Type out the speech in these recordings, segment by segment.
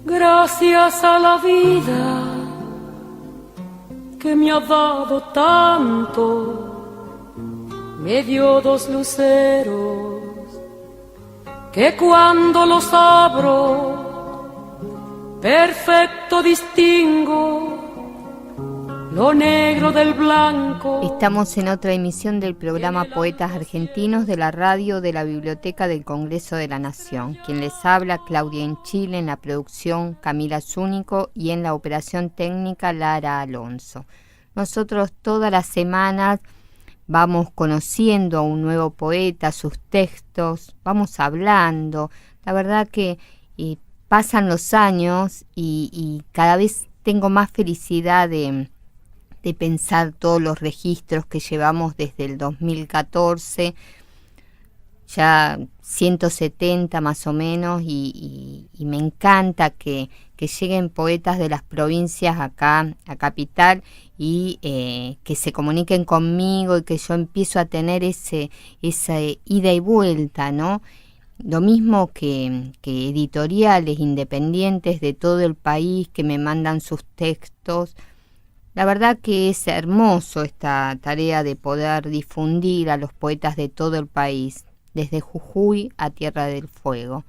Gracias a la vida que me ha dado tanto, me dio dos luceros que cuando los abro, perfecto distingo lo negro del blanco. Estamos en otra emisión del programa Poetas Argentinos de la radio de la Biblioteca del Congreso de la Nación. Quien les habla, Claudia Enchile, en la producción Camila Zúñigo y en la operación técnica Lara Alonso. Nosotros todas las semanas vamos conociendo a un nuevo poeta, sus textos, vamos hablando. La verdad que pasan los años y cada vez tengo más felicidad de pensar todos los registros que llevamos desde el 2014, ya 170 más o menos, y me encanta que lleguen poetas de las provincias acá a Capital y que se comuniquen conmigo y que yo empiezo a tener esa ida y vuelta, ¿no? Lo mismo que editoriales independientes de todo el país que me mandan sus textos. La verdad que es hermoso esta tarea de poder difundir a los poetas de todo el país, desde Jujuy a Tierra del Fuego.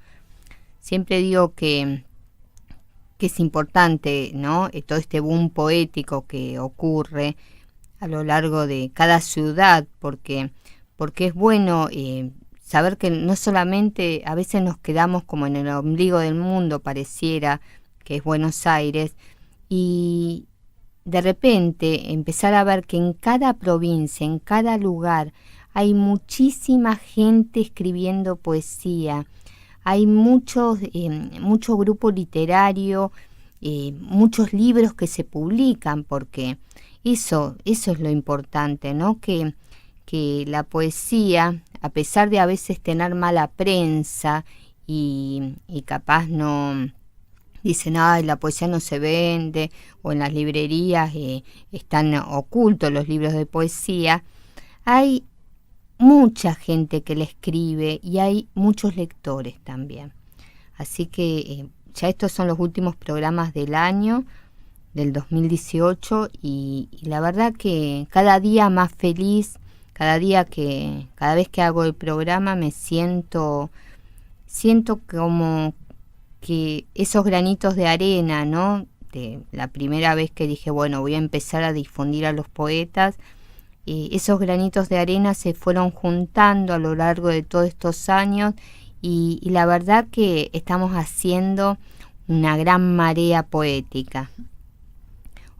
Siempre digo que es importante, ¿no? Todo este boom poético que ocurre a lo largo de cada ciudad, porque es bueno saber que no solamente a veces nos quedamos como en el ombligo del mundo, pareciera que es Buenos Aires, y de repente empezar a ver que en cada provincia, en cada lugar, hay muchísima gente escribiendo poesía, hay mucho grupo literario, muchos libros que se publican, porque eso es lo importante, ¿no? Que la poesía, a pesar de a veces tener mala prensa y capaz no dicen, ay, la poesía no se vende, o en las librerías están ocultos los libros de poesía, hay mucha gente que le escribe y hay muchos lectores también. Así que ya estos son los últimos programas del año, del 2018, y la verdad que cada día más feliz, cada vez que hago el programa me siento como que esos granitos de arena, ¿no? De la primera vez que dije, bueno, voy a empezar a difundir a los poetas, esos granitos de arena se fueron juntando a lo largo de todos estos años y la verdad que estamos haciendo una gran marea poética.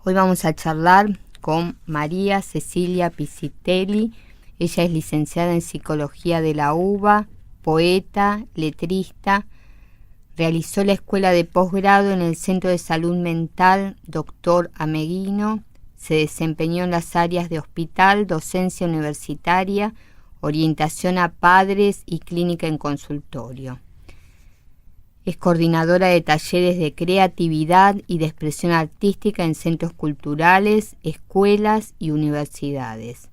Hoy vamos a charlar con María Cecilia Piscitelli. Ella es licenciada en Psicología de la UBA, poeta, letrista. Realizó la escuela de posgrado en el Centro de Salud Mental Dr. Ameguino. Se desempeñó en las áreas de hospital, docencia universitaria, orientación a padres y clínica en consultorio. Es coordinadora de talleres de creatividad y de expresión artística en centros culturales, escuelas y universidades.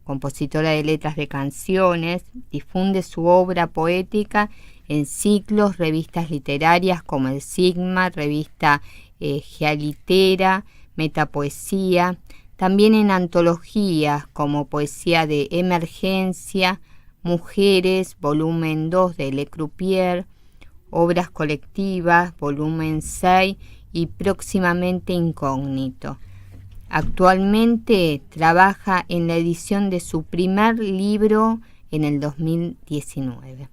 Compositora de letras de canciones, difunde su obra poética en ciclos, revistas literarias como El Sigma, revista Gealitera, Metapoesía, también en antologías como Poesía de Emergencia, Mujeres, volumen 2 de Le Croupier, Obras colectivas, volumen 6 y próximamente Incógnito. Actualmente trabaja en la edición de su primer libro en el 2019.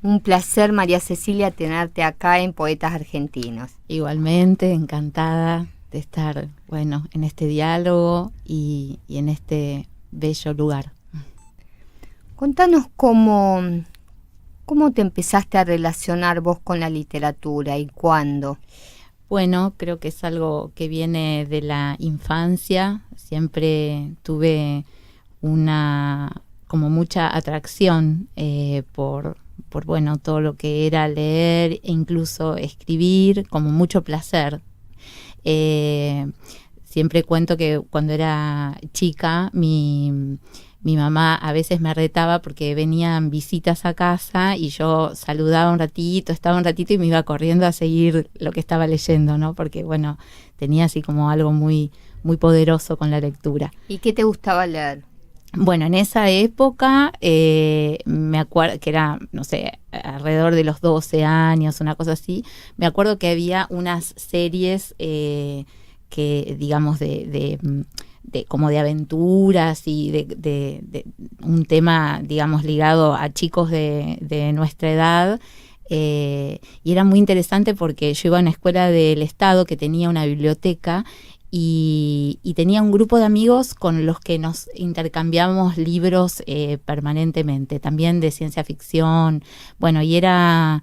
Un placer, María Cecilia, tenerte acá en Poetas Argentinos. Igualmente, encantada de estar, en este diálogo y en este bello lugar. Contanos cómo te empezaste a relacionar vos con la literatura y cuándo. Bueno, creo que es algo que viene de la infancia. Siempre tuve mucha atracción por todo lo que era leer e incluso escribir, como mucho placer. Siempre cuento que cuando era chica mi mi mamá a veces me retaba porque venían visitas a casa y yo saludaba un ratito, estaba un ratito y me iba corriendo a seguir lo que estaba leyendo, ¿no? Porque, bueno, tenía así como algo muy, muy poderoso con la lectura. ¿Y qué te gustaba leer? Bueno, en esa época me acuerdo que era, no sé, alrededor de los 12 años, una cosa así. Me acuerdo que había unas series que, digamos, de como de aventuras y de un tema, digamos, ligado a chicos de nuestra edad. Y era muy interesante porque yo iba a una escuela del Estado que tenía una biblioteca y tenía un grupo de amigos con los que nos intercambiábamos libros permanentemente, también de ciencia ficción. Bueno, y era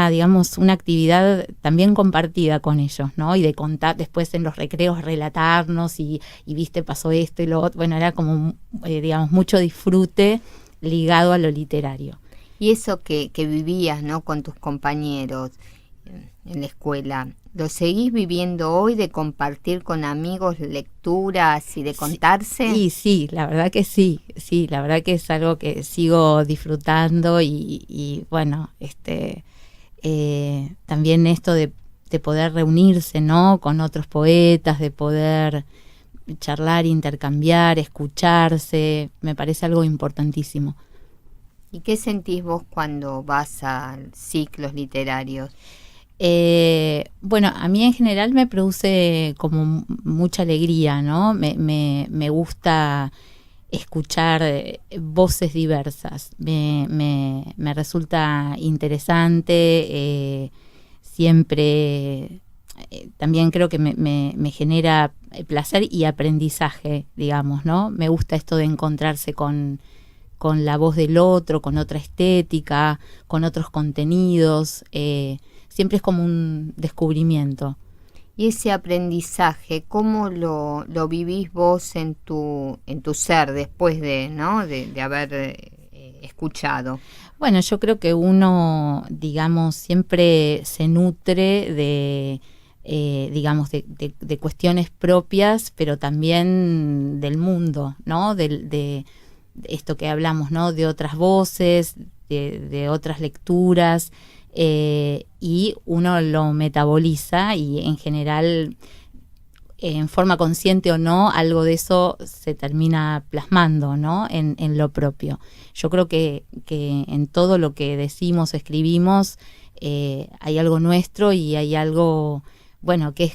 digamos una actividad también compartida con ellos, ¿no? Y de contar después en los recreos, relatarnos y viste, pasó esto y lo otro. Bueno, era como digamos mucho disfrute ligado a lo literario. Y eso que vivías, ¿no?, con tus compañeros en la escuela, ¿lo seguís viviendo hoy, de compartir con amigos lecturas y de contarse? Sí, sí, la verdad que sí, la verdad que es algo que sigo disfrutando y bueno, también esto de poder reunirse, ¿no?, con otros poetas, de poder charlar, intercambiar, escucharse, me parece algo importantísimo. ¿Y qué sentís vos cuando vas a ciclos literarios? Bueno, a mí en general me produce como mucha alegría, ¿no? Me gusta escuchar voces diversas, me resulta interesante, siempre también creo que me genera placer y aprendizaje, digamos, ¿no? Me gusta esto de encontrarse con la voz del otro, con otra estética, con otros contenidos, siempre es como un descubrimiento. Y ese aprendizaje, ¿cómo lo vivís vos en tu ser después de, ¿no?, de haber escuchado? Bueno, yo creo que uno, digamos, siempre se nutre de digamos, de cuestiones propias, pero también del mundo, ¿no? De esto que hablamos, ¿no?, de otras voces, de otras lecturas. Y uno lo metaboliza y en general, en forma consciente o no, algo de eso se termina plasmando, ¿no?, en lo propio. Yo creo que en todo lo que decimos, escribimos, hay algo nuestro y hay algo, bueno, que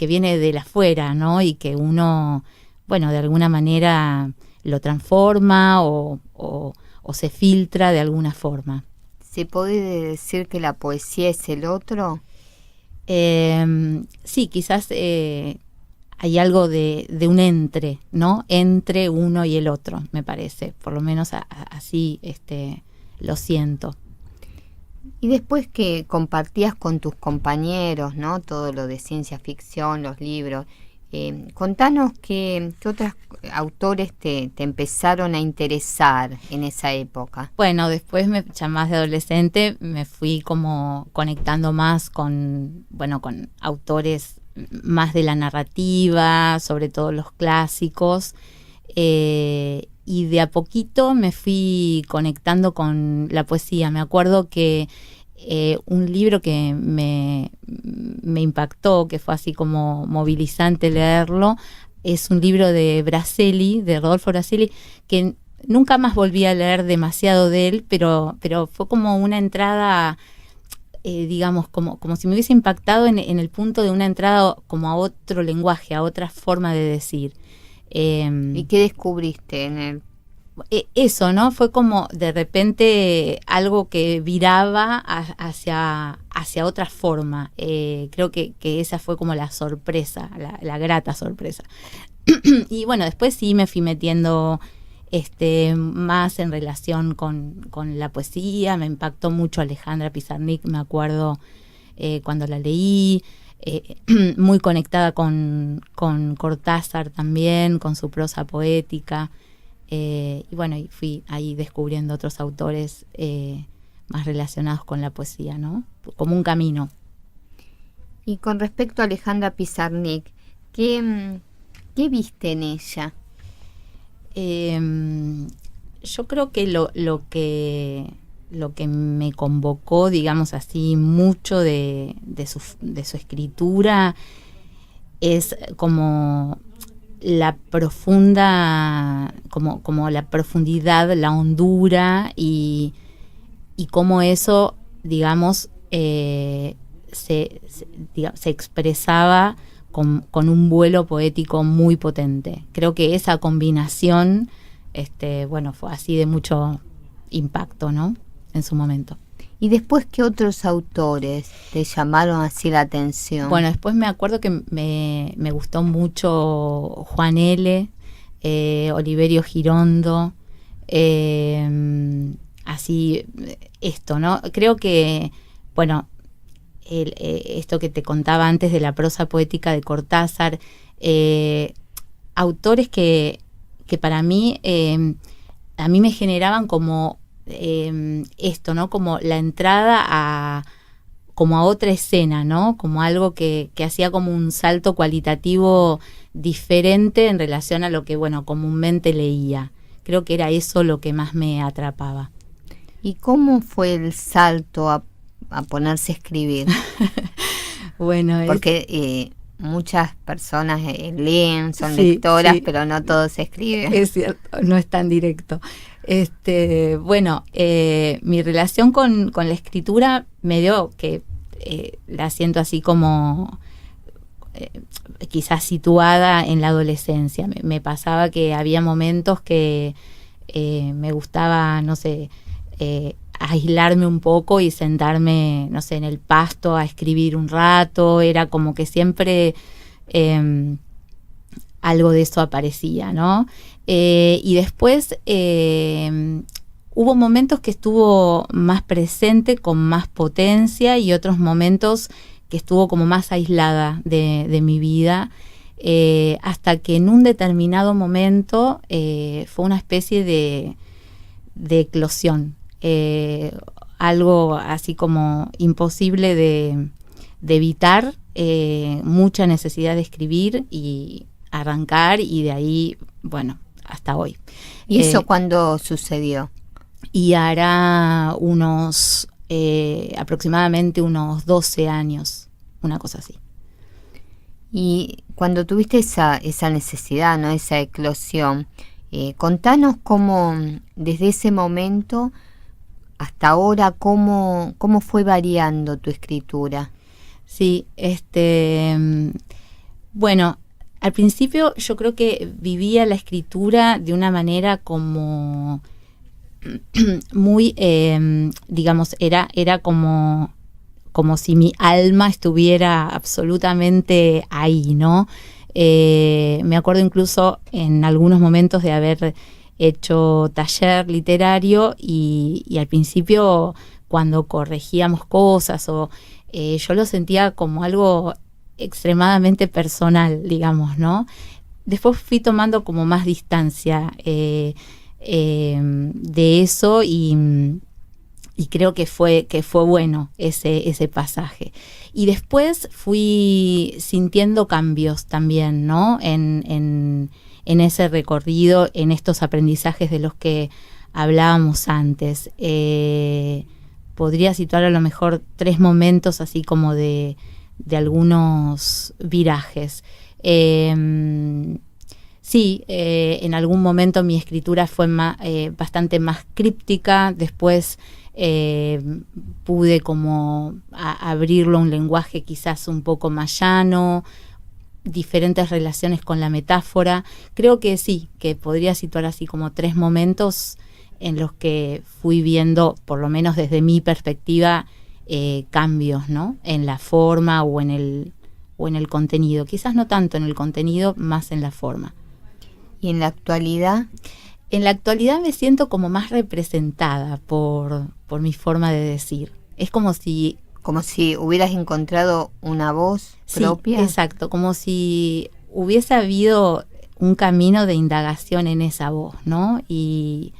viene de afuera, ¿no?, y que uno, bueno, de alguna manera lo transforma o se filtra de alguna forma. ¿Se puede decir que la poesía es el otro? Sí, quizás hay algo de un entre, ¿no? Entre uno y el otro, me parece. Por lo menos así lo siento. Y después que compartías con tus compañeros, ¿no?, todo lo de ciencia ficción, los libros, contanos qué otros autores te empezaron a interesar en esa época. Bueno, después ya más de adolescente me fui como conectando más con autores más de la narrativa, sobre todo los clásicos, y de a poquito me fui conectando con la poesía. Me acuerdo que un libro que me impactó, que fue así como movilizante leerlo, es un libro de Braselli, de Rodolfo Braselli, que nunca más volví a leer demasiado de él, pero fue como una entrada, digamos, como si me hubiese impactado en el punto de una entrada como a otro lenguaje, a otra forma de decir. ¿Y qué descubriste en él? Eso, ¿no? Fue como de repente algo que viraba hacia otra forma. Creo que esa fue como la sorpresa, la grata sorpresa. Y bueno, después sí me fui metiendo más en relación con la poesía. Me impactó mucho Alejandra Pizarnik, me acuerdo cuando la leí. Muy conectada con Cortázar también, con su prosa poética. Y bueno, y fui ahí descubriendo otros autores más relacionados con la poesía, ¿no? Como un camino. Y con respecto a Alejandra Pizarnik, ¿qué viste en ella? Yo creo que lo que me convocó, digamos así, mucho de su escritura es como la profunda, como la profundidad, la hondura y cómo eso, digamos, se expresaba con un vuelo poético muy potente. Creo que esa combinación, fue así de mucho impacto, ¿no? En su momento. ¿Y después qué otros autores te llamaron así la atención? Bueno, después me acuerdo que me gustó mucho Juan L., Oliverio Girondo, así esto, ¿no? Creo que, bueno, esto que te contaba antes de la prosa poética de Cortázar, autores que para mí, a mí me generaban como esto, ¿no? Como la entrada como a otra escena, ¿no? Como algo que hacía como un salto cualitativo diferente en relación a lo que, bueno, comúnmente leía. Creo que era eso lo que más me atrapaba. ¿Y cómo fue el salto a ponerse a escribir? Bueno, porque muchas personas leen, son lectoras, pero no todos escriben. Es cierto, no es tan directo. Mi relación con la escritura me dio que la siento así como quizás situada en la adolescencia. Me pasaba que había momentos que me gustaba, no sé, aislarme un poco y sentarme, no sé, en el pasto a escribir un rato. Era como que siempre algo de eso aparecía, ¿no? Y después hubo momentos que estuvo más presente, con más potencia, y otros momentos que estuvo como más aislada de mi vida, hasta que en un determinado momento fue una especie de eclosión, algo así como imposible de evitar, mucha necesidad de escribir y arrancar, y de ahí, bueno, hasta hoy. ¿Y eso cuándo sucedió? Y hará aproximadamente unos 12 años, una cosa así. Y cuando tuviste esa necesidad, ¿no? Esa eclosión, contanos cómo, desde ese momento hasta ahora, cómo fue variando tu escritura. Sí, bueno, al principio yo creo que vivía la escritura de una manera como muy, digamos, era como si mi alma estuviera absolutamente ahí, ¿no? Me acuerdo incluso en algunos momentos de haber hecho taller literario y al principio, cuando corregíamos cosas yo lo sentía como algo extremadamente personal, digamos, ¿no? Después fui tomando como más distancia de eso y creo que fue bueno ese pasaje. Y después fui sintiendo cambios también, ¿no? En ese recorrido, en estos aprendizajes de los que hablábamos antes. Podría situar a lo mejor 3 momentos así como de algunos virajes. Sí, en algún momento mi escritura fue bastante más críptica. Después pude como abrirlo a un lenguaje quizás un poco más llano, diferentes relaciones con la metáfora. Creo que sí, que podría situar así como 3 momentos en los que fui viendo, por lo menos desde mi perspectiva, cambios, ¿no? En la forma o en el contenido. Quizás no tanto en el contenido, más en la forma. ¿Y en la actualidad? En la actualidad me siento como más representada por mi forma de decir. Es como si hubieras encontrado una voz propia. Sí, exacto, como si hubiese habido un camino de indagación en esa voz, ¿no? Y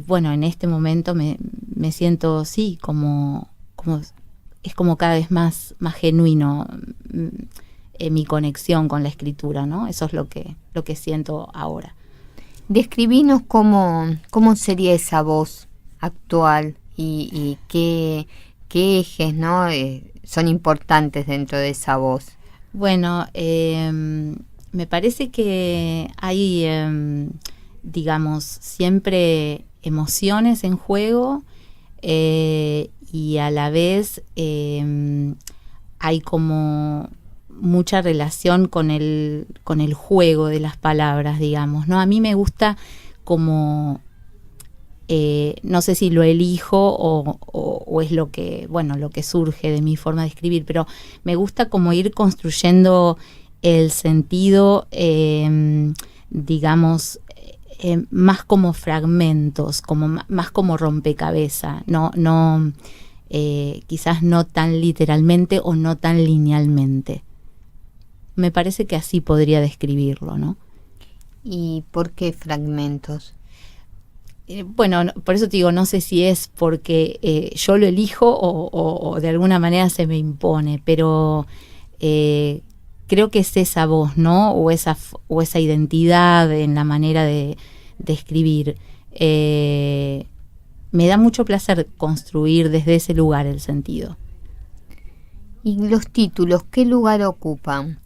bueno, en este momento me siento, sí, como es como cada vez más genuino mi conexión con la escritura, ¿no? Eso es lo que siento ahora. Describinos cómo sería esa voz actual y qué ejes, ¿no? Son importantes dentro de esa voz. Bueno, me parece que hay, digamos, siempre emociones en juego y a la vez hay como mucha relación con el juego de las palabras, digamos, ¿no? A mí me gusta como, no sé si lo elijo o es lo que surge de mi forma de escribir, pero me gusta como ir construyendo el sentido, digamos, más como fragmentos, como más como rompecabezas, quizás no tan literalmente o no tan linealmente. Me parece que así podría describirlo, ¿no? ¿Y por qué fragmentos? Bueno, por eso te digo, no sé si es porque yo lo elijo o de alguna manera se me impone, pero creo que es esa voz, ¿no? O esa identidad en la manera de escribir. Me da mucho placer construir desde ese lugar el sentido. ¿Y los títulos qué lugar ocupan?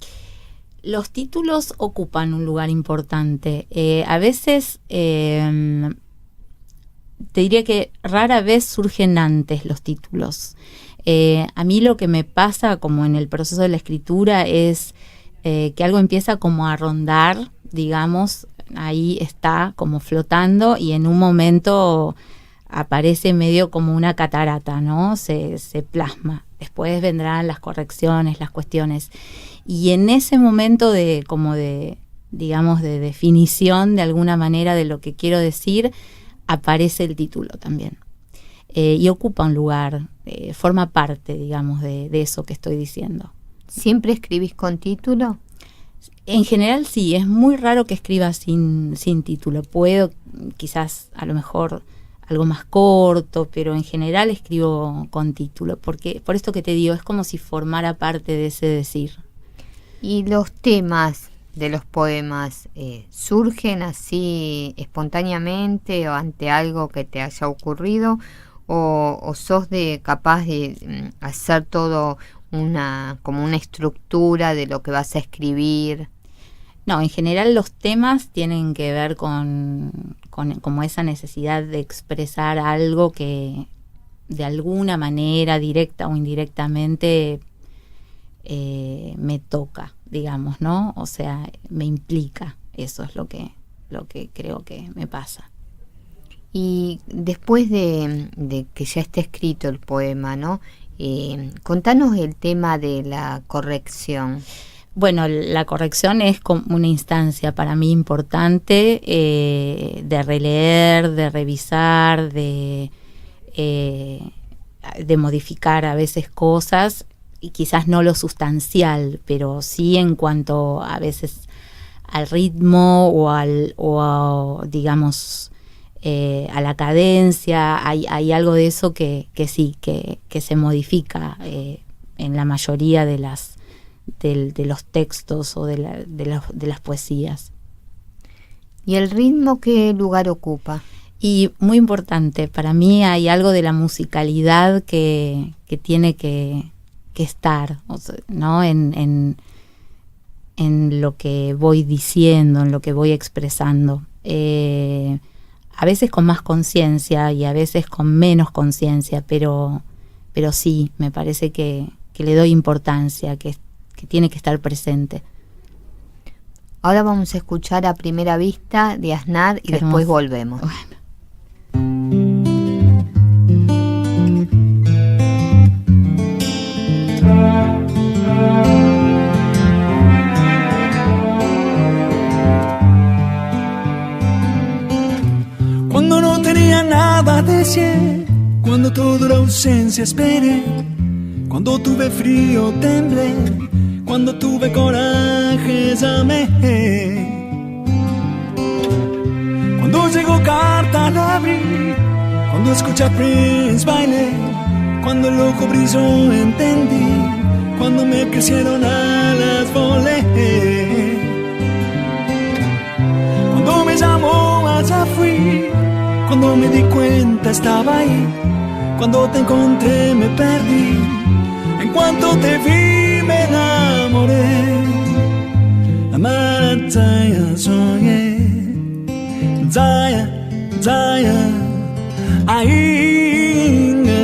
Los títulos ocupan un lugar importante. A veces, te diría que rara vez surgen antes los títulos. A mí lo que me pasa como en el proceso de la escritura es que algo empieza como a rondar, digamos, ahí está como flotando y en un momento aparece medio como una catarata, ¿no? Se plasma. Después vendrán las correcciones, las cuestiones. Y en ese momento digamos, de definición de alguna manera de lo que quiero decir, aparece el título también. Y ocupa un lugar, forma parte, digamos, de eso que estoy diciendo. ¿Siempre escribís con título? En general sí, es muy raro que escriba sin título. Puedo quizás a lo mejor algo más corto, pero en general escribo con título, porque por esto que te digo, es como si formara parte de ese decir. ¿Y los temas de los poemas surgen así espontáneamente o ante algo que te haya ocurrido o sos capaz de hacer todo como una estructura de lo que vas a escribir? No, en general los temas tienen que ver con como esa necesidad de expresar algo que de alguna manera, directa o indirectamente, me toca, digamos, ¿no? O sea, me implica. Eso es lo que creo que me pasa. Y después de que ya esté escrito el poema, ¿no? Contanos el tema de la corrección. Bueno, la corrección es como una instancia para mí importante de releer, de revisar, de modificar a veces cosas, y quizás no lo sustancial, pero sí en cuanto a veces al ritmo o digamos, a la cadencia. Hay algo de eso que sí, que se modifica en la mayoría de los textos o de las poesías. ¿Y el ritmo qué lugar ocupa? Y muy importante, para mí hay algo de la musicalidad que tiene que estar, ¿no? En lo que voy diciendo, en lo que voy expresando. A veces con más conciencia y a veces con menos conciencia, pero sí, me parece que le doy importancia, que tiene que estar presente. Ahora vamos a escuchar A Primera Vista de Aznar y después volvemos. Bueno. Cuando no tenía nada decir, cuando toda la ausencia esperé, cuando tuve frío temblé, cuando tuve coraje amé. Cuando llegó carta la abrí, cuando escuché a Prince bailé, cuando el ojo brilló entendí, cuando me crecieron alas volé. Cuando me llamó allá fui. Cuando me di cuenta estaba ahí. Cuando te encontré me perdí. En cuanto te vi me enamoré. Amarataya soñé. Zaya, Zaya, ahí no.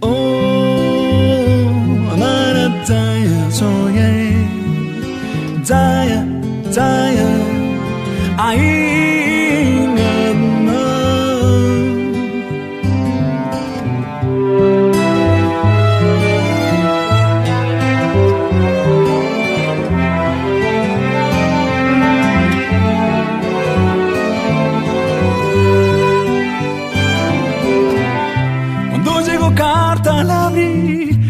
Oh, Amarataya soñé. Zaya, Zaya, ahí no.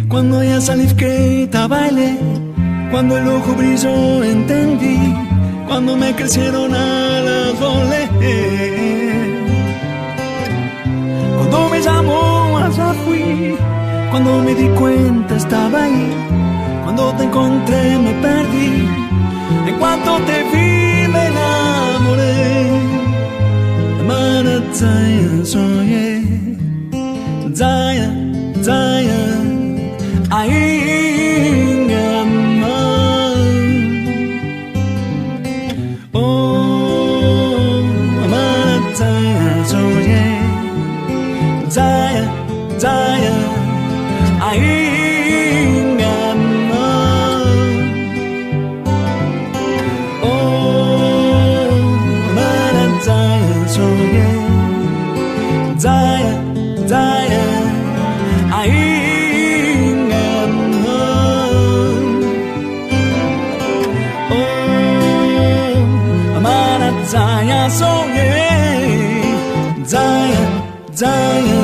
Cuando ya salí que bailé, cuando el ojo brilló entendí, cuando me crecieron alas volé. Cuando me llamó allá fui, cuando me di cuenta estaba ahí, cuando te encontré me perdí, en cuanto te vi me enamoré. Amarataya soñé, Zaya, Zaya, ahí no. Oh, Amarataya soñé. Zaya, Zaya, ahí no. Oh, Amarataya soñé. Zaya, Zaya, ahí. Zaya soñé, Zaya, Zaya.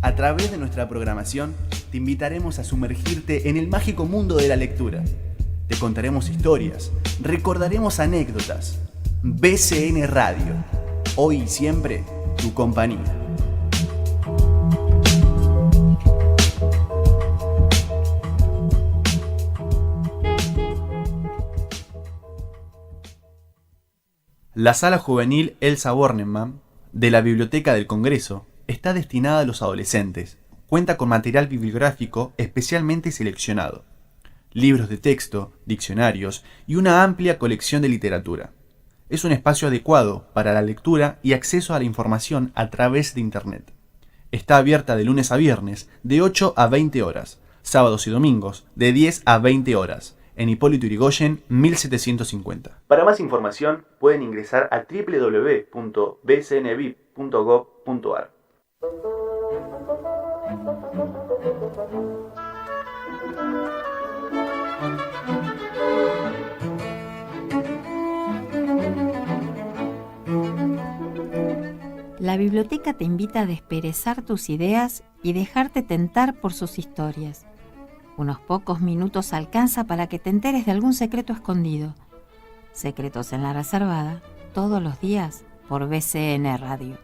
A través de nuestra programación, te invitaremos a sumergirte en el mágico mundo de la lectura. Te contaremos historias, recordaremos anécdotas. BCN Radio, hoy y siempre, tu compañía. La Sala Juvenil Elsa Bornemann de la Biblioteca del Congreso está destinada a los adolescentes. Cuenta con material bibliográfico especialmente seleccionado, libros de texto, diccionarios y una amplia colección de literatura. Es un espacio adecuado para la lectura y acceso a la información a través de Internet. Está abierta de lunes a viernes de 8 a 20 horas, sábados y domingos de 10 a 20 horas. En Hipólito Yrigoyen 1750. Para más información pueden ingresar a www.bcnvip.gov.ar. La biblioteca te invita a desperezar tus ideas y dejarte tentar por sus historias. Unos pocos minutos alcanza para que te enteres de algún secreto escondido. Secretos en la Reservada, todos los días por BCN Radio.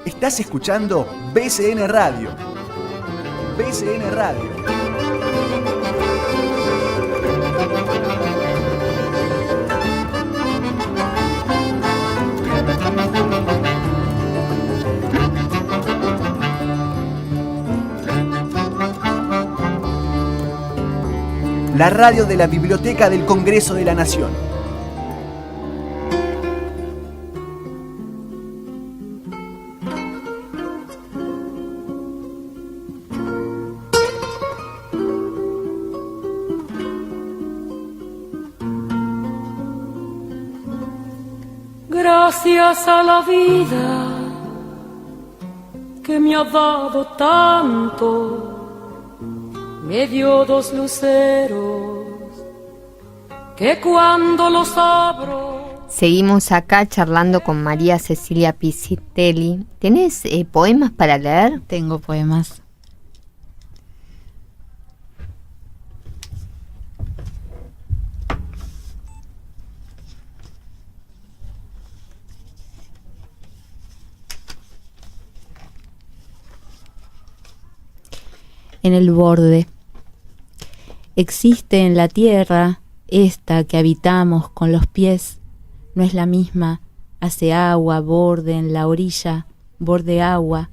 Estás escuchando BCN Radio. BCN Radio. La radio de la Biblioteca del Congreso de la Nación. Gracias a la vida que me ha dado tanto, me dio dos luceros que cuando los abro... Seguimos acá charlando con María Cecilia Piscitelli. ¿Tenés poemas para leer? Tengo poemas. en el borde. Existe en la tierra, esta que habitamos con los pies, no es la misma, hace agua, borde en la orilla, borde agua,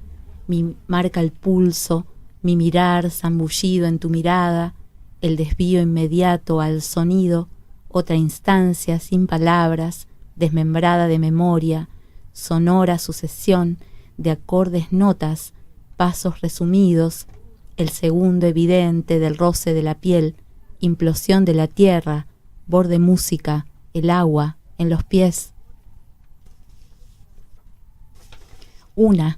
marca el pulso, mi mirar zambullido en tu mirada, el desvío inmediato al sonido, otra instancia sin palabras, desmembrada de memoria, sonora sucesión de acordes notas, pasos resumidos, el segundo evidente del roce de la piel, implosión de la tierra, borde música, el agua en los pies. Una,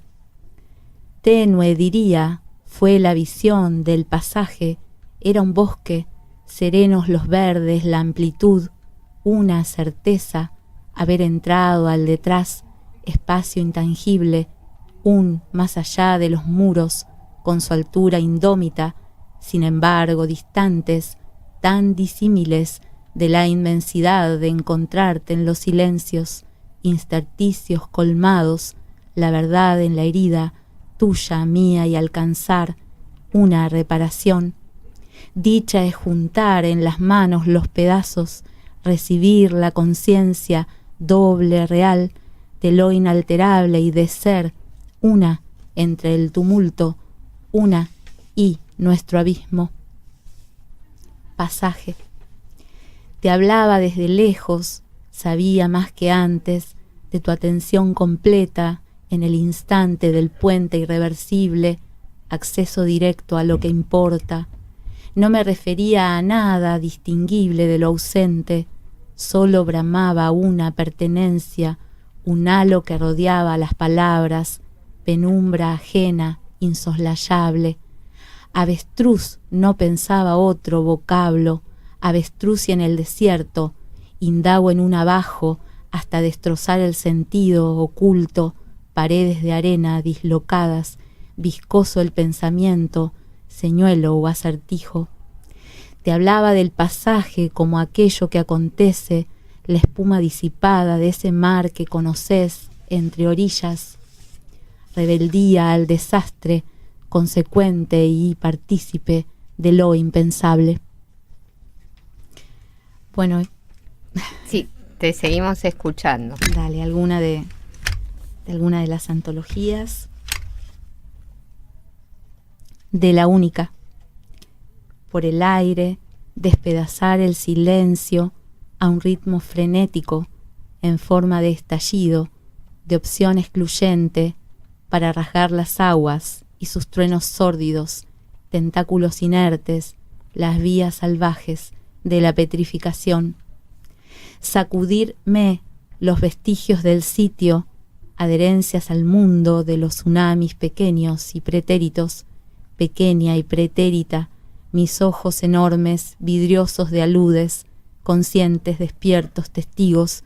tenue diría, fue la visión del pasaje, era un bosque, serenos los verdes, la amplitud, una certeza, haber entrado al detrás, espacio intangible, un más allá de los muros, con su altura indómita, sin embargo distantes, tan disímiles de la inmensidad de encontrarte en los silencios, intersticios colmados, la verdad en la herida, tuya, mía y alcanzar una reparación. Dicha es juntar en las manos los pedazos, recibir la conciencia doble, real, de lo inalterable y de ser una entre el tumulto, una y nuestro abismo. Pasaje. Te hablaba desde lejos, sabía más que antes de tu atención completa en el instante del puente irreversible, acceso directo a lo que importa. No me refería a nada distinguible de lo ausente, solo bramaba una pertenencia, un halo que rodeaba las palabras, penumbra ajena, insoslayable. Avestruz no pensaba otro vocablo, avestruz y en el desierto, indago en un abajo hasta destrozar el sentido oculto, paredes de arena dislocadas, viscoso el pensamiento, señuelo o acertijo. Te hablaba del pasaje como aquello que acontece, la espuma disipada de ese mar que conoces entre orillas, rebeldía al desastre, consecuente y partícipe de lo impensable. Bueno, sí, te seguimos escuchando. Dale, alguna de las antologías. De la única. Por el aire, despedazar el silencio a un ritmo frenético en forma de estallido, de opción excluyente para rasgar las aguas y sus truenos sórdidos, tentáculos inertes, las vías salvajes de la petrificación. Sacudirme los vestigios del sitio, adherencias al mundo de los tsunamis pequeños y pretéritos, pequeña y pretérita, mis ojos enormes, vidriosos de aludes, conscientes, despiertos, testigos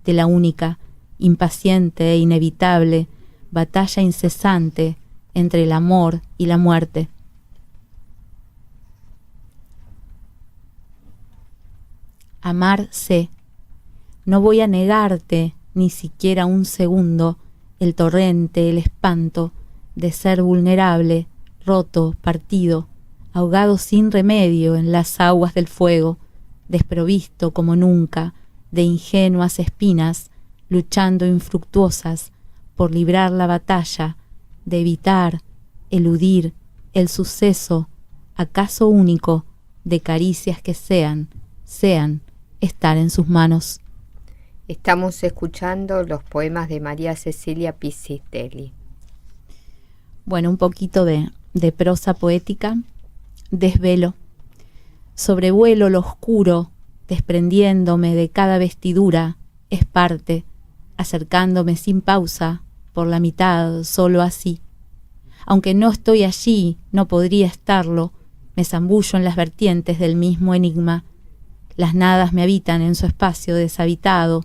de la única, impaciente e inevitable, batalla incesante entre el amor y la muerte. Amarse. No voy a negarte ni siquiera un segundo el torrente, el espanto de ser vulnerable, roto, partido, ahogado sin remedio en las aguas del fuego, desprovisto como nunca de ingenuas espinas, luchando infructuosas por librar la batalla, de evitar, eludir el suceso, acaso único, de caricias que sean estar en sus manos. Estamos escuchando los poemas de María Cecilia Piscitelli. Bueno, un poquito de prosa poética. Desvelo. Sobrevuelo lo oscuro, desprendiéndome de cada vestidura, es parte, acercándome sin pausa, por la mitad, solo así. Aunque no estoy allí, no podría estarlo, me zambullo en las vertientes del mismo enigma. Las nadas me habitan en su espacio deshabitado,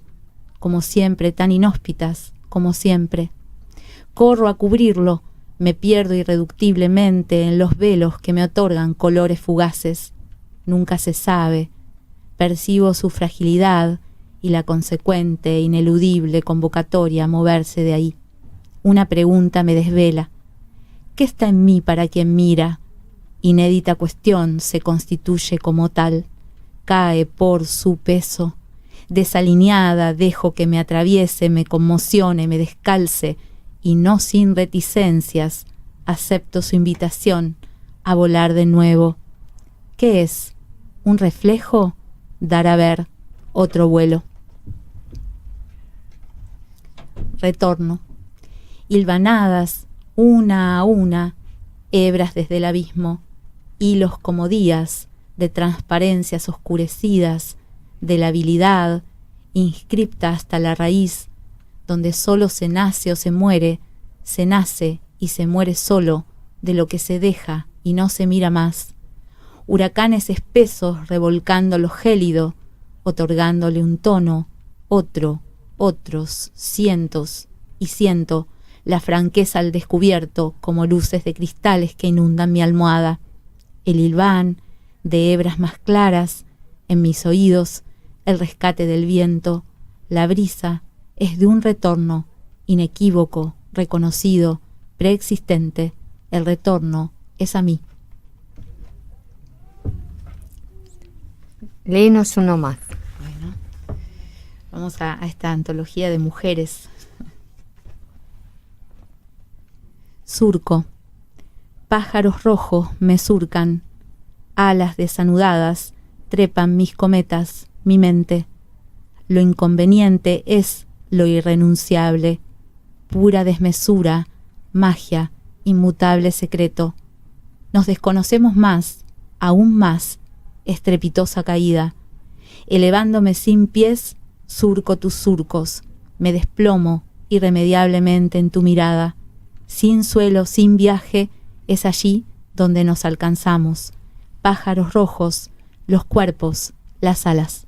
como siempre tan inhóspitas, como siempre. Corro a cubrirlo, me pierdo irreductiblemente en los velos que me otorgan colores fugaces. Nunca se sabe. Percibo su fragilidad y la consecuente, ineludible convocatoria a moverse de ahí. Una pregunta me desvela. ¿Qué está en mí para quien mira? inédita cuestión se constituye como tal, cae por su peso. Desalineada dejo que me atraviese, me conmocione, me descalce, y no sin reticencias acepto su invitación a volar de nuevo. ¿Qué es? ¿Un reflejo? Dar a ver otro vuelo. Retorno. Hilvanadas, una a una, hebras desde el abismo, hilos como días de transparencias oscurecidas, de la habilidad, inscripta hasta la raíz, donde solo se nace o se muere, se nace y se muere solo de lo que se deja y no se mira más. Huracanes espesos revolcando lo gélido, otorgándole un tono, otro, otros, cientos, y siento la franqueza al descubierto como luces de cristales que inundan mi almohada. El hilván de hebras más claras en mis oídos, el rescate del viento, la brisa es de un retorno inequívoco, reconocido, preexistente. El retorno es a mí. Léenos uno más. Bueno, vamos a esta antología de mujeres. Surco. Pájaros rojos me surcan, alas desanudadas trepan mis cometas, mi mente. Lo inconveniente es lo irrenunciable, pura desmesura, magia, inmutable secreto. Nos desconocemos más, aún más, estrepitosa caída. Elevándome sin pies, surco tus surcos, me desplomo irremediablemente en tu mirada. Sin suelo, sin viaje, es allí donde nos alcanzamos. Pájaros rojos, los cuerpos, las alas.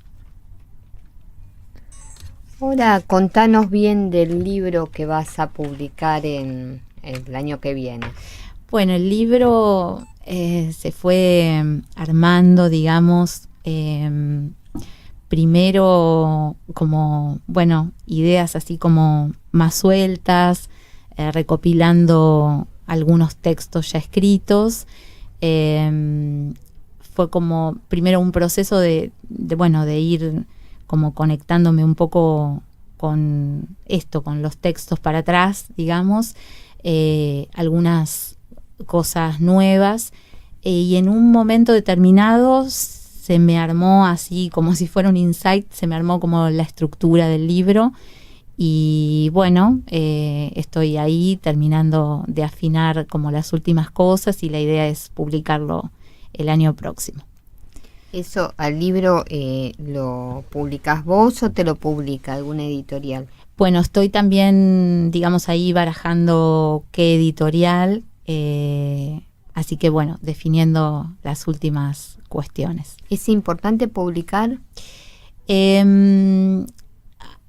Ahora contanos bien del libro que vas a publicar en el año que viene. Bueno, el libro se fue armando, digamos, primero como, bueno, ideas así como más sueltas, recopilando algunos textos ya escritos. Fue como primero un proceso de ir como conectándome un poco con esto, con los textos para atrás, digamos, algunas cosas nuevas, y en un momento determinado se me armó así como si fuera un insight, se me armó como la estructura del libro. Y bueno, estoy ahí terminando de afinar como las últimas cosas, y la idea es publicarlo el año próximo. ¿Eso al libro lo publicás vos o te lo publica alguna editorial? Bueno, estoy también, digamos, ahí barajando qué editorial, así que bueno, definiendo las últimas cuestiones. ¿Es importante publicar?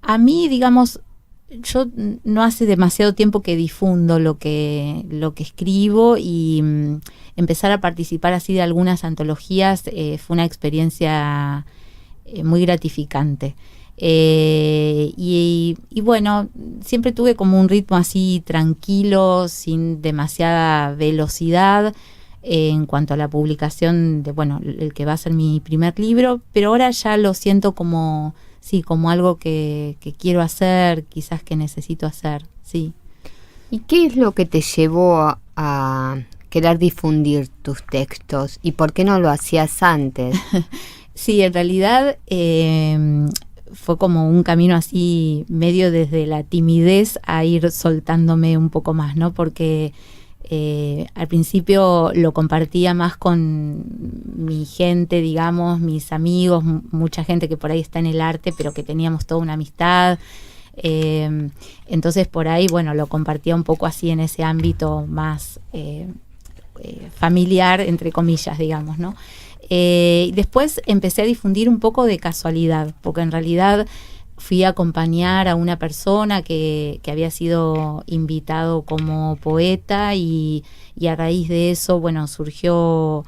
A mí, digamos, yo no hace demasiado tiempo que difundo lo que escribo, y empezar a participar así de algunas antologías fue una experiencia muy gratificante. Y bueno, siempre tuve como un ritmo así tranquilo, sin demasiada velocidad en cuanto a la publicación de, bueno, el que va a ser mi primer libro, pero ahora ya lo siento como, sí, como algo que quiero hacer, quizás que necesito hacer, sí. ¿Y qué es lo que te llevó a querer difundir tus textos? ¿Y por qué no lo hacías antes? Sí, en realidad fue como un camino así medio desde la timidez a ir soltándome un poco más, ¿no? Porque al principio lo compartía más con mi gente, digamos, mis amigos, mucha gente que por ahí está en el arte, pero que teníamos toda una amistad. Entonces por ahí, bueno, lo compartía un poco así en ese ámbito más familiar, entre comillas, digamos, ¿no? Después empecé a difundir un poco de casualidad, porque en realidad fui a acompañar a una persona que había sido invitado como poeta, y a raíz de eso, bueno, surgió,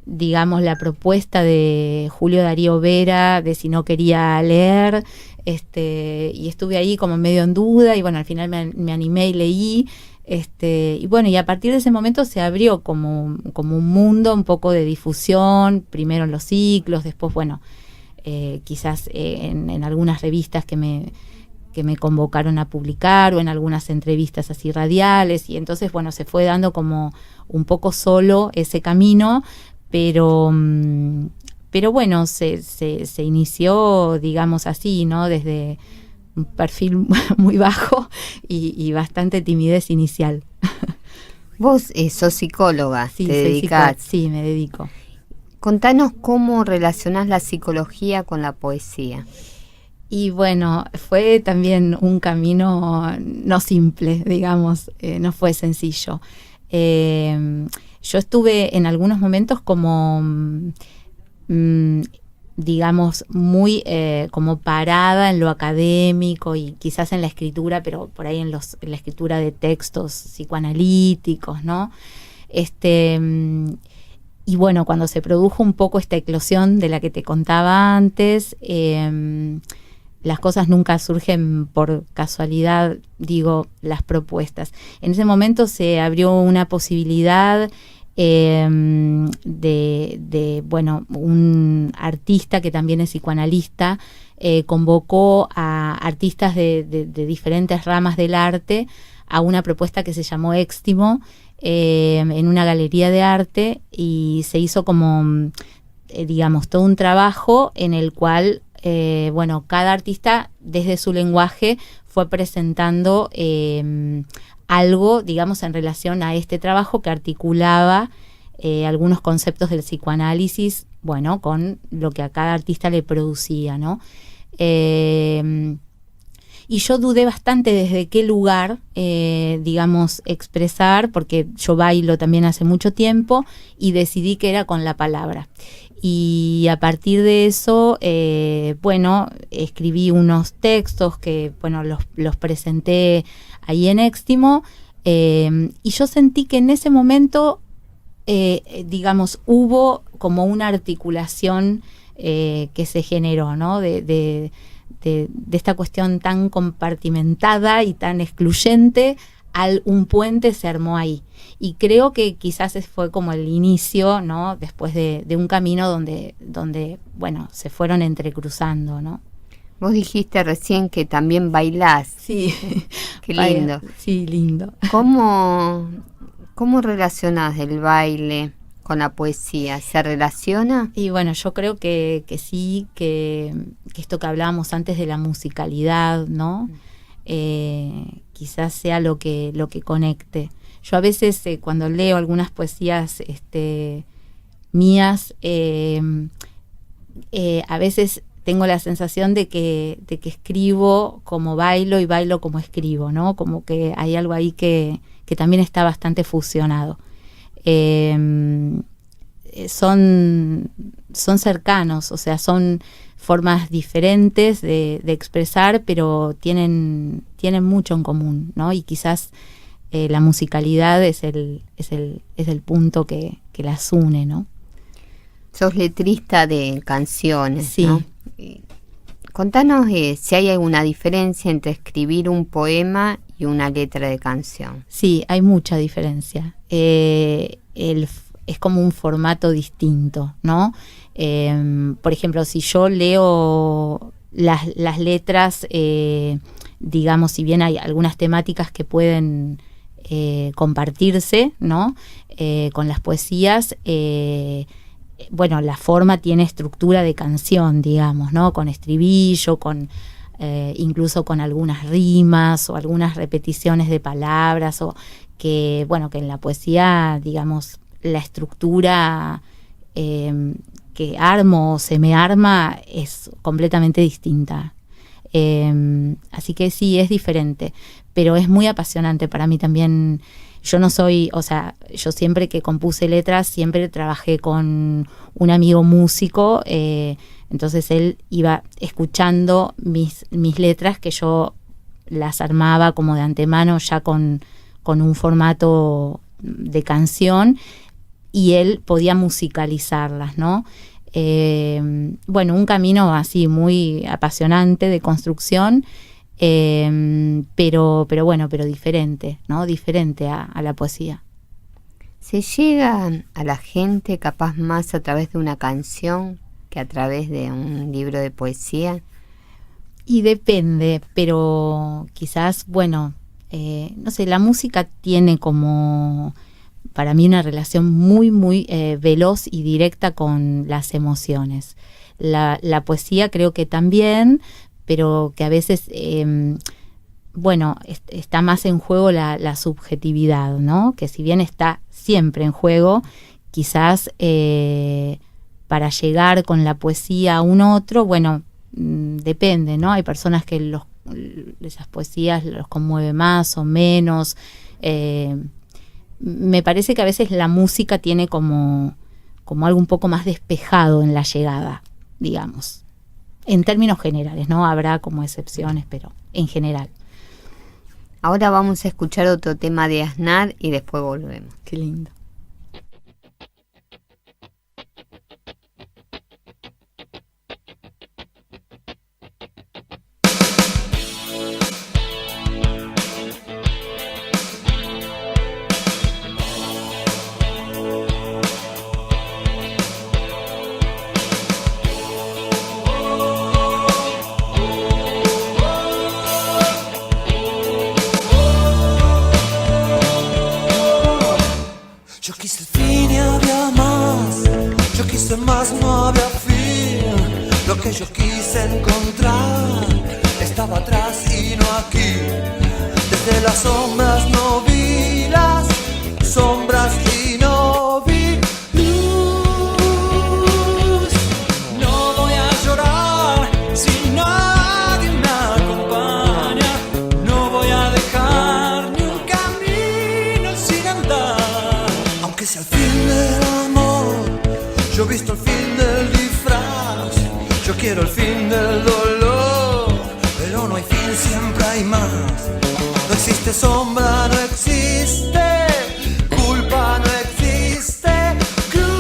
digamos, la propuesta de Julio Darío Vera de si no quería leer, y estuve ahí como medio en duda, y bueno, al final me animé y leí. Y bueno, y a partir de ese momento se abrió como un mundo un poco de difusión, primero en los ciclos, después, bueno, quizás en algunas revistas que me convocaron a publicar, o en algunas entrevistas así radiales, y entonces, bueno, se fue dando como un poco solo ese camino, pero bueno, se inició, digamos así, ¿no? Desde un perfil muy bajo y bastante timidez inicial. Vos sos psicóloga, Sí, te dedicás. Sí, me dedico. Contanos cómo relacionás la psicología con la poesía. Y bueno, fue también un camino no simple, digamos, no fue sencillo. Yo estuve en algunos momentos como, digamos, muy como parada en lo académico y quizás en la escritura, pero por ahí en la escritura de textos psicoanalíticos, ¿no? Y bueno, cuando se produjo un poco esta eclosión de la que te contaba antes, las cosas nunca surgen por casualidad, digo, las propuestas. En ese momento se abrió una posibilidad bueno, un artista que también es psicoanalista, convocó a artistas de diferentes ramas del arte a una propuesta que se llamó Éxtimo, en una galería de arte, y se hizo como, digamos, todo un trabajo en el cual, bueno, cada artista desde su lenguaje fue presentando algo, digamos, en relación a este trabajo que articulaba algunos conceptos del psicoanálisis, bueno, con lo que a cada artista le producía, ¿no? Y yo dudé bastante desde qué lugar, digamos, expresar, porque yo bailo también hace mucho tiempo, y decidí que era con la palabra. Y a partir de eso, bueno, escribí unos textos que, bueno, los presenté ahí en Éxtimo, y yo sentí que en ese momento, digamos, hubo como una articulación que se generó, ¿no? De esta cuestión tan compartimentada y tan excluyente, un puente se armó ahí. Y creo que quizás fue como el inicio, ¿no? Después de un camino donde, bueno, se fueron entrecruzando, ¿no? Vos dijiste recién que también bailás. Sí. Qué lindo. Sí, lindo. ¿Cómo relacionás el baile con la poesía? ¿Se relaciona? Y bueno, yo creo que sí, que esto que hablábamos antes de la musicalidad, ¿no? Quizás sea lo que conecte. Yo a veces cuando leo algunas poesías mías, a veces tengo la sensación de que escribo como bailo y bailo como escribo, ¿no? Como que hay algo ahí que también está bastante fusionado. Son cercanos, o sea, son formas diferentes de expresar, pero tienen mucho en común, ¿no? Y quizás la musicalidad es el punto que las une, ¿no? Sos letrista de canciones, sí, ¿no? Contanos si hay alguna diferencia entre escribir un poema y una letra de canción. Sí, hay mucha diferencia. Es como un formato distinto, ¿no? Por ejemplo, si yo leo las letras, digamos, si bien hay algunas temáticas que pueden compartirse, ¿no? Con las poesías, bueno, la forma tiene estructura de canción, digamos, ¿no? Con estribillo, incluso con algunas rimas o algunas repeticiones de palabras, o que, bueno, que en la poesía, digamos, la estructura que armo o se me arma es completamente distinta. Así que sí, es diferente, pero es muy apasionante para mí también. Yo no soy, o sea, yo siempre que compuse letras, siempre trabajé con un amigo músico, entonces él iba escuchando mis letras, que yo las armaba como de antemano ya con un formato de canción, y él podía musicalizarlas, ¿no? Bueno, un camino así muy apasionante de construcción. pero diferente, ¿no? Diferente a la poesía. ¿Se llega a la gente capaz más a través de una canción que a través de un libro de poesía? Y depende, pero quizás, no sé, la música tiene como, para mí, una relación muy, muy veloz y directa con las emociones. La poesía creo que también, pero que a veces, está más en juego la subjetividad, ¿no? Que si bien está siempre en juego, quizás para llegar con la poesía a un otro, depende, ¿no? Hay personas que esas poesías los conmueve más o menos. Me parece que a veces la música tiene como algo un poco más despejado en la llegada, digamos. En términos generales, ¿no? Habrá como excepciones, pero en general. Ahora vamos a escuchar otro tema de Aznar y después volvemos. Qué lindo. Yo quise el fin y había más, yo quise más, no había fin. Lo que yo quise encontrar estaba atrás y no aquí. Desde las sombras no vi las sombras y no vi luz. No voy a llorar si nadie me acompaña. No voy a dejar ni un camino sin andar. Aunque sea el fin del amor, yo he visto el fin del disfraz. Yo quiero el fin del dolor, pero no hay fin, siempre hay más. No existe sombra, no existe culpa, no existe cruz.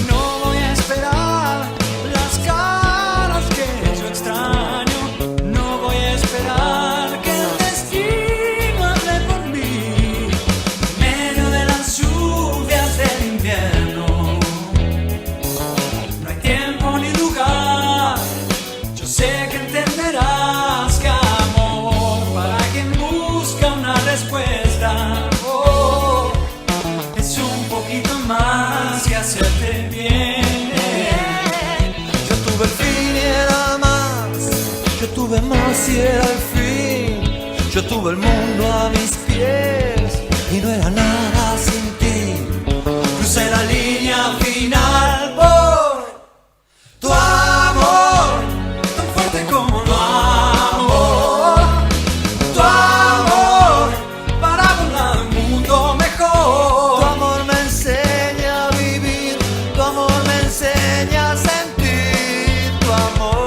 No voy a esperar las caras que yo extraño. No voy a esperar que el destino hable por mí. En medio de las lluvias del invierno no hay tiempo ni lugar. Yo sé que entenderás que amor, para quien busca una respuesta, es un poquito más que hacerte bien. Yo tuve el fin y era más, yo tuve más y era el fin. Yo tuve el mundo a mis pies y no era nada sin ti. Crucé la línea final por tu amor, tan fuerte como tu amor. Tu amor para volar un mundo mejor. Tu amor me enseña a vivir, tu amor me enseña a sentir. Tu amor.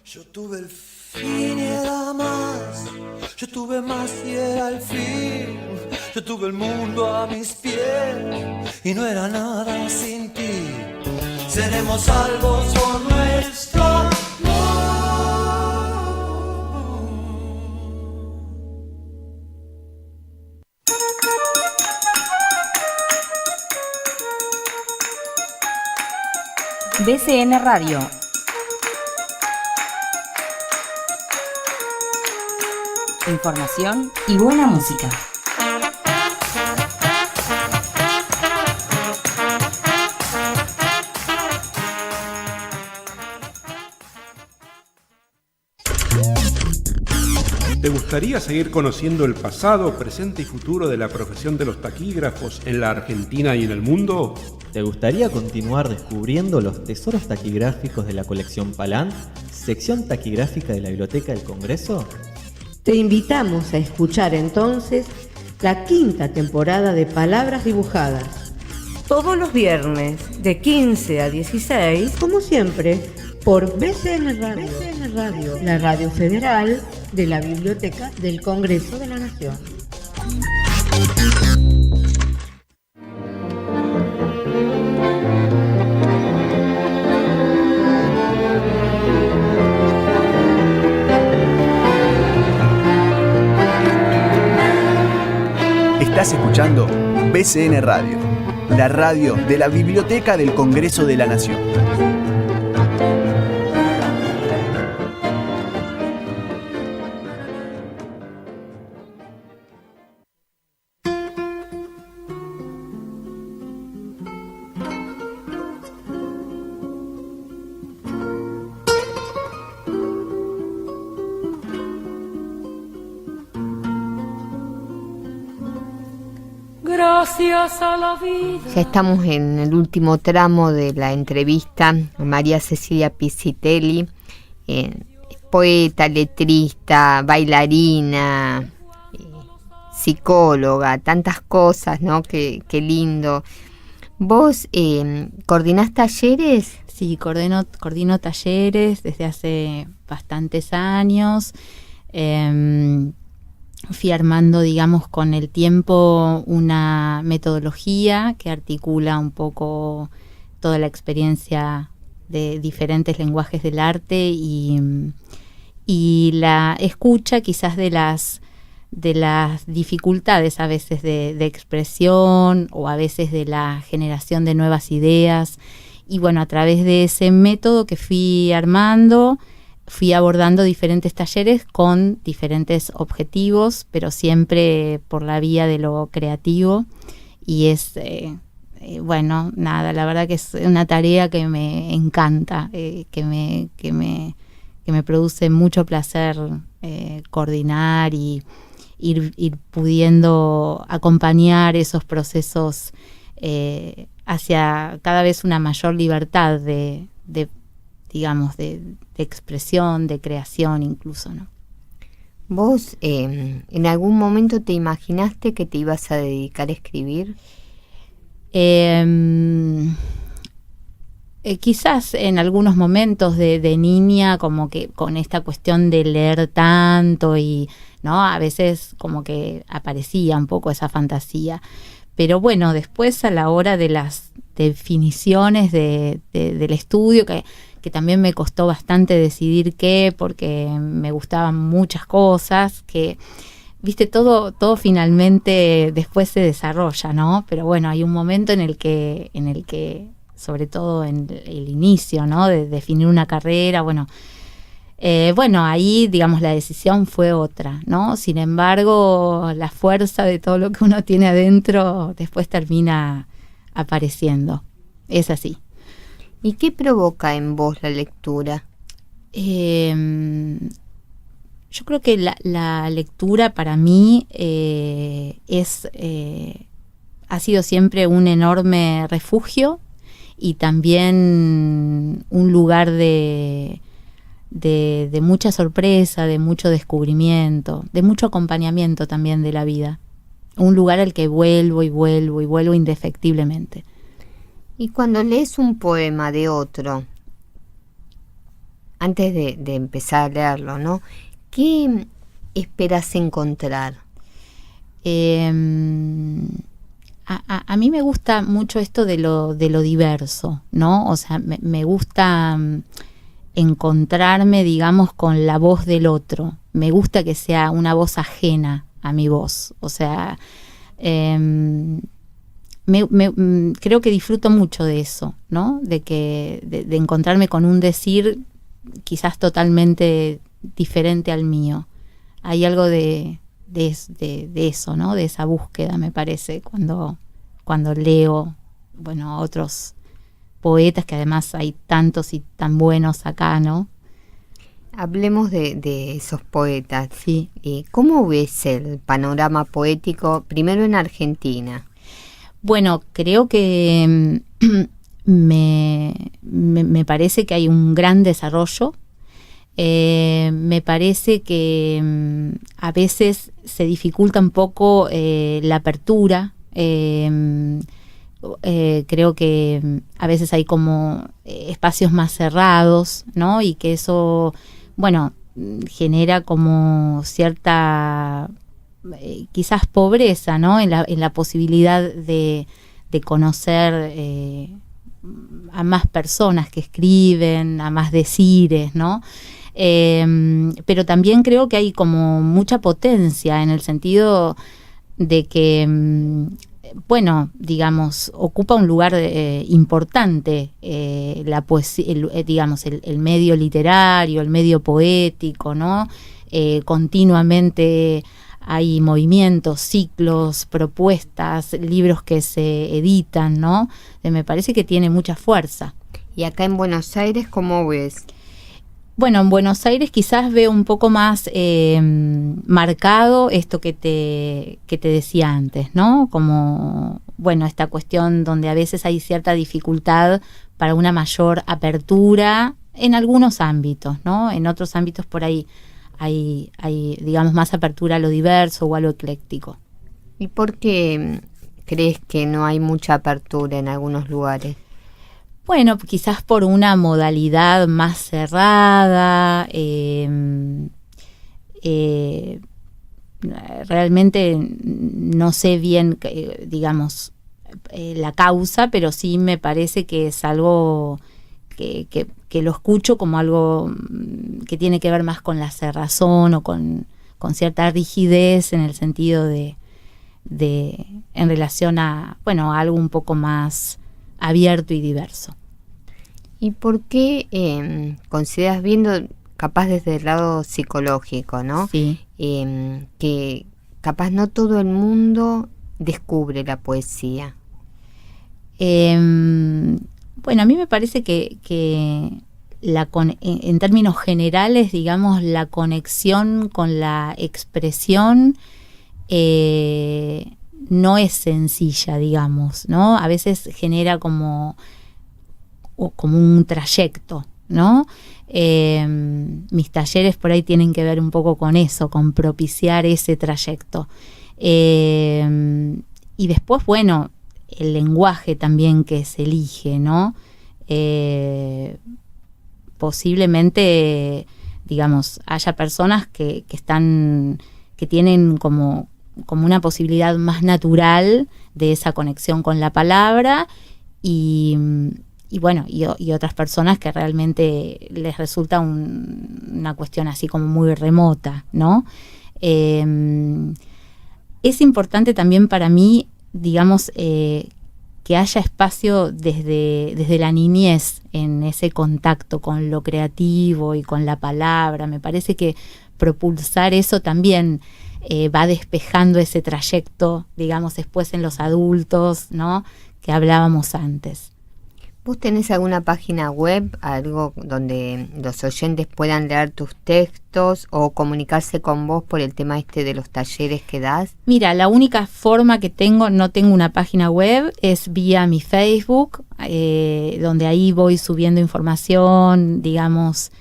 Yo tuve el fin y era más, yo tuve más y era el fin. Yo tuve el mundo a mis pies y no era nada sin ti. Seremos salvos por nuestro amor. BCN Radio. Información y buena música. ¿Te gustaría seguir conociendo el pasado, presente y futuro de la profesión de los taquígrafos en la Argentina y en el mundo? ¿Te gustaría continuar descubriendo los tesoros taquigráficos de la colección Palant, sección taquigráfica de la Biblioteca del Congreso? Te invitamos a escuchar entonces la 5ª temporada de Palabras Dibujadas, todos los viernes de 15 a 16, como siempre, por BCN Radio, la radio federal de la Biblioteca del Congreso de la Nación. Estás escuchando BCN Radio, la radio de la Biblioteca del Congreso de la Nación. Gracias a la vida. Ya estamos en el último tramo de la entrevista a María Cecilia Piscitelli, poeta, letrista, bailarina, psicóloga, tantas cosas, ¿no? Qué lindo. ¿Vos coordinás talleres? Sí, coordino talleres desde hace bastantes años. Fui armando, digamos, con el tiempo una metodología que articula un poco toda la experiencia de diferentes lenguajes del arte y la escucha quizás de las dificultades a veces de expresión o a veces de la generación de nuevas ideas. Y bueno, a través de ese método que fui armando, fui abordando diferentes talleres con diferentes objetivos, pero siempre por la vía de lo creativo. Y es, bueno, nada, la verdad que es una tarea que me encanta, que me produce mucho placer coordinar y ir pudiendo acompañar esos procesos hacia cada vez una mayor libertad de expresión, de creación incluso, ¿no? ¿Vos en algún momento te imaginaste que te ibas a dedicar a escribir? Quizás en algunos momentos de niña, como que con esta cuestión de leer tanto y, ¿no? A veces como que aparecía un poco esa fantasía. Pero bueno, después a la hora de las definiciones del estudio, que también me costó bastante decidir qué, porque me gustaban muchas cosas, que, viste, todo finalmente después se desarrolla, ¿no? Pero bueno, hay un momento en el que sobre todo en el inicio, ¿no? De definir una carrera, bueno, ahí, digamos, la decisión fue otra, ¿no? Sin embargo, la fuerza de todo lo que uno tiene adentro después termina apareciendo. Es así. ¿Y qué provoca en vos la lectura? Yo creo que la lectura para mí ha sido siempre un enorme refugio y también un lugar de mucha sorpresa, de mucho descubrimiento, de mucho acompañamiento también de la vida. Un lugar al que vuelvo y vuelvo y vuelvo indefectiblemente. Y cuando lees un poema de otro, antes de empezar a leerlo, ¿no? ¿Qué esperas encontrar? A mí me gusta mucho esto de lo diverso, ¿no? O sea, me gusta encontrarme, digamos, con la voz del otro. Me gusta que sea una voz ajena a mi voz. O sea, creo que disfruto mucho de eso, ¿no? De encontrarme con un decir quizás totalmente diferente al mío. Hay algo de eso, ¿no? De esa búsqueda, me parece, cuando leo, bueno, a otros poetas, que además hay tantos y tan buenos acá, ¿no? Hablemos de esos poetas. Sí. ¿Cómo ves el panorama poético, primero en Argentina? Bueno, creo que me parece que hay un gran desarrollo. Me parece que a veces se dificulta un poco la apertura. creo que a veces hay como espacios más cerrados, ¿no? Y que eso, bueno, genera como cierta quizás pobreza, ¿no? En la posibilidad de conocer a más personas que escriben, a más decires, ¿no? Pero también creo que hay como mucha potencia en el sentido de que, bueno, digamos, ocupa un lugar importante la poesía, digamos, el medio literario, el medio poético, ¿no? Continuamente hay movimientos, ciclos, propuestas, libros que se editan, ¿no? Me parece que tiene mucha fuerza. ¿Y acá en Buenos Aires cómo ves? Bueno, en Buenos Aires quizás veo un poco más marcado esto que te decía antes, ¿no? Como, bueno, esta cuestión donde a veces hay cierta dificultad para una mayor apertura en algunos ámbitos, ¿no? En otros ámbitos por ahí hay, digamos, más apertura a lo diverso o a lo ecléctico. ¿Y por qué crees que no hay mucha apertura en algunos lugares? Bueno, quizás por una modalidad más cerrada, realmente no sé bien, digamos, la causa, pero sí me parece que es algo que lo escucho como algo que tiene que ver más con la cerrazón o con cierta rigidez en el sentido de en relación a, bueno, a algo un poco más abierto y diverso. ¿Y por qué consideras, viendo capaz desde el lado psicológico, ¿no? Sí. Que capaz no todo el mundo descubre la poesía? Bueno, a mí me parece que en términos generales, digamos, la conexión con la expresión no es sencilla, digamos, ¿no? A veces genera como un trayecto, ¿no? Mis talleres por ahí tienen que ver un poco con eso, con propiciar ese trayecto. Y después, bueno, el lenguaje también que se elige, ¿no? Posiblemente, digamos, haya personas que tienen como una posibilidad más natural de esa conexión con la palabra y bueno, y otras personas que realmente les resulta una cuestión así como muy remota, ¿no? Es importante también para mí, digamos, que haya espacio desde la niñez en ese contacto con lo creativo y con la palabra. Me parece que propulsar eso también va despejando ese trayecto, digamos, después en los adultos, ¿no? Que hablábamos antes. ¿Vos tenés alguna página web, algo donde los oyentes puedan leer tus textos o comunicarse con vos por el tema de los talleres que das? Mira, la única forma que no tengo una página web, es vía mi Facebook, donde ahí voy subiendo información, digamos,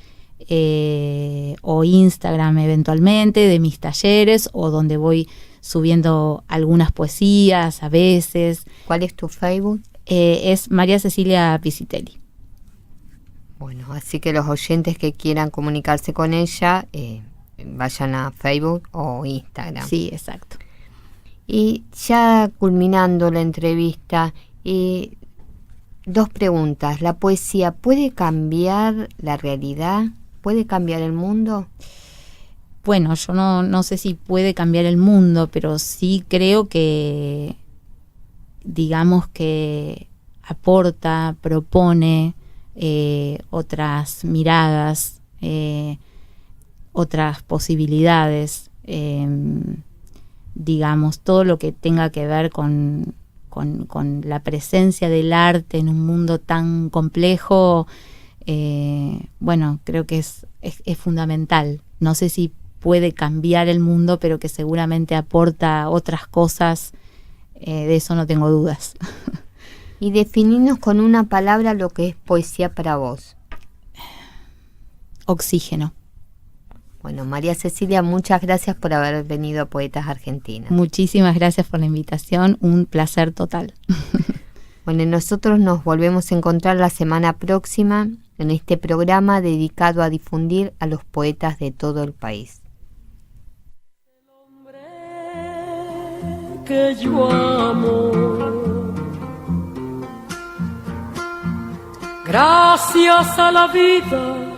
o Instagram eventualmente, de mis talleres, o donde voy subiendo algunas poesías a veces. ¿Cuál es tu Facebook? Es María Cecilia Pisitelli. Bueno, así que los oyentes que quieran comunicarse con ella, vayan a Facebook o Instagram. Sí, exacto. Y ya culminando la entrevista, 2 preguntas. ¿La poesía puede cambiar la realidad? ¿Puede cambiar el mundo? Bueno, yo no sé si puede cambiar el mundo, pero sí creo que, digamos, que aporta, propone otras miradas, otras posibilidades, digamos, todo lo que tenga que ver con la presencia del arte en un mundo tan complejo. Bueno, creo que es fundamental. No sé si puede cambiar el mundo, pero que seguramente aporta otras cosas. De eso no tengo dudas. Y definirnos con una palabra lo que es poesía para vos. Oxígeno. Bueno, María Cecilia, muchas gracias por haber venido a Poetas Argentinas. Muchísimas gracias por la invitación, un placer total. Bueno, nosotros nos volvemos a encontrar la semana próxima en este programa dedicado a difundir a los poetas de todo el país. Que yo amo, gracias a la vida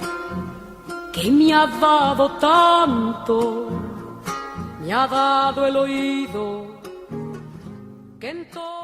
que me ha dado tanto, me ha dado el oído que entonces